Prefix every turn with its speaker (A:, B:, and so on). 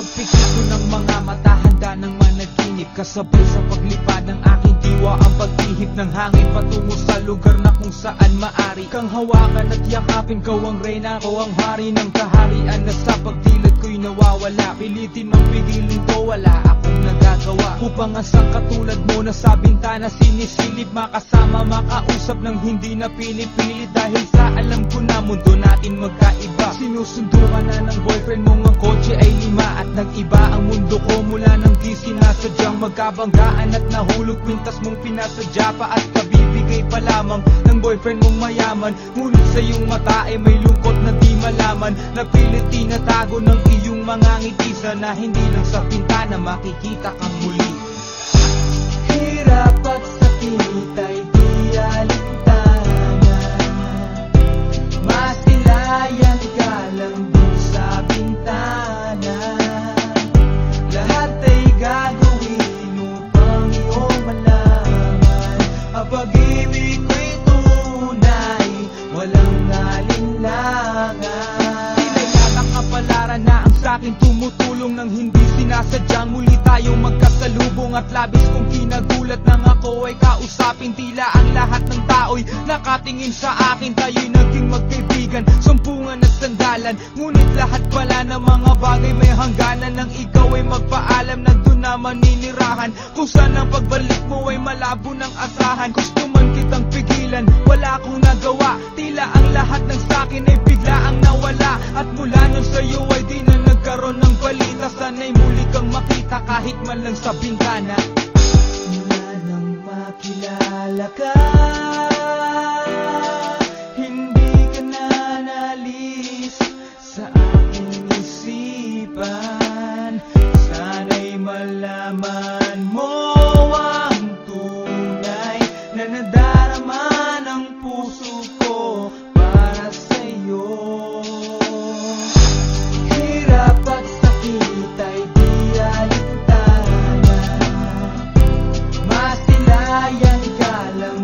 A: pagpikit ko ng mga mata, handa ng managinip. Kasabay sa paglipad ng aking diwa, ang pag-ihip ng hangin patungo sa lugar na kung saan maari kang hawakan at yakapin. Kau ang reyna, ko ang hari ng kaharian na sa pagdilid ko'y nawawala. Pilitin mang pigilin ko, wala akong nagagawa upang ang katulad mo na sa bintana sinisilip, makasama, makausap ng hindi na pinipilit. Dahil sa alam ko na mundo natin magkaiba. Sinusundo ka na ng boyfriend mong ang kotse ay 5 at nag-iba ang mundo ko mula nang di sinasadyang magkabanggaan at nahulog kwintas mong pinasadya pa at kabibigay pa lamang ng boyfriend mong mayaman. Ngunit sa iyong mata ay may lungkot na di malaman, napilit tinatago ng iyong mga ngiti na hindi lang sa pintana makikita kang muli. Hirap at sakit ay di alintana, masilayan ka lang dun sa bintana. Lahat ay gagawin upang iyong malaman ang pag-ibig ko'y tunay, walang alinlangan. Sila'y nakakapalaran na ang sa'kin tumutulong nang hindi sinasadyang muli tayo magkasalubong. At labis kong kinagulat nang ako ay kausapin. Tila ang lahat ng tao'y nakatingin sa akin. Tayo'y naging magkaibigan, sumpungan at sandalan. Ngunit lahat pala ng mga bagay may hangganan. Nang ikaw ay magpaalam na doon na maninirahan, kung saan ang pagbalik mo ay malabo ng asahan. Gusto man kitang pigilan, wala akong nagawa. Tila ang lahat ng sakin ay bigla ang nawala. At mula nun sa'yo ay di na nagkaroon ng balita. Sana'y muli kang makita kahit man lang sa bintana. Mula nang makilala ka, hindi ka na nalis sa aking isipan. Sana'y malaman mo ang tunay na nadarama ng puso ko para sa'yo. Hirap at sakit ay di alintana, masilayan ka lang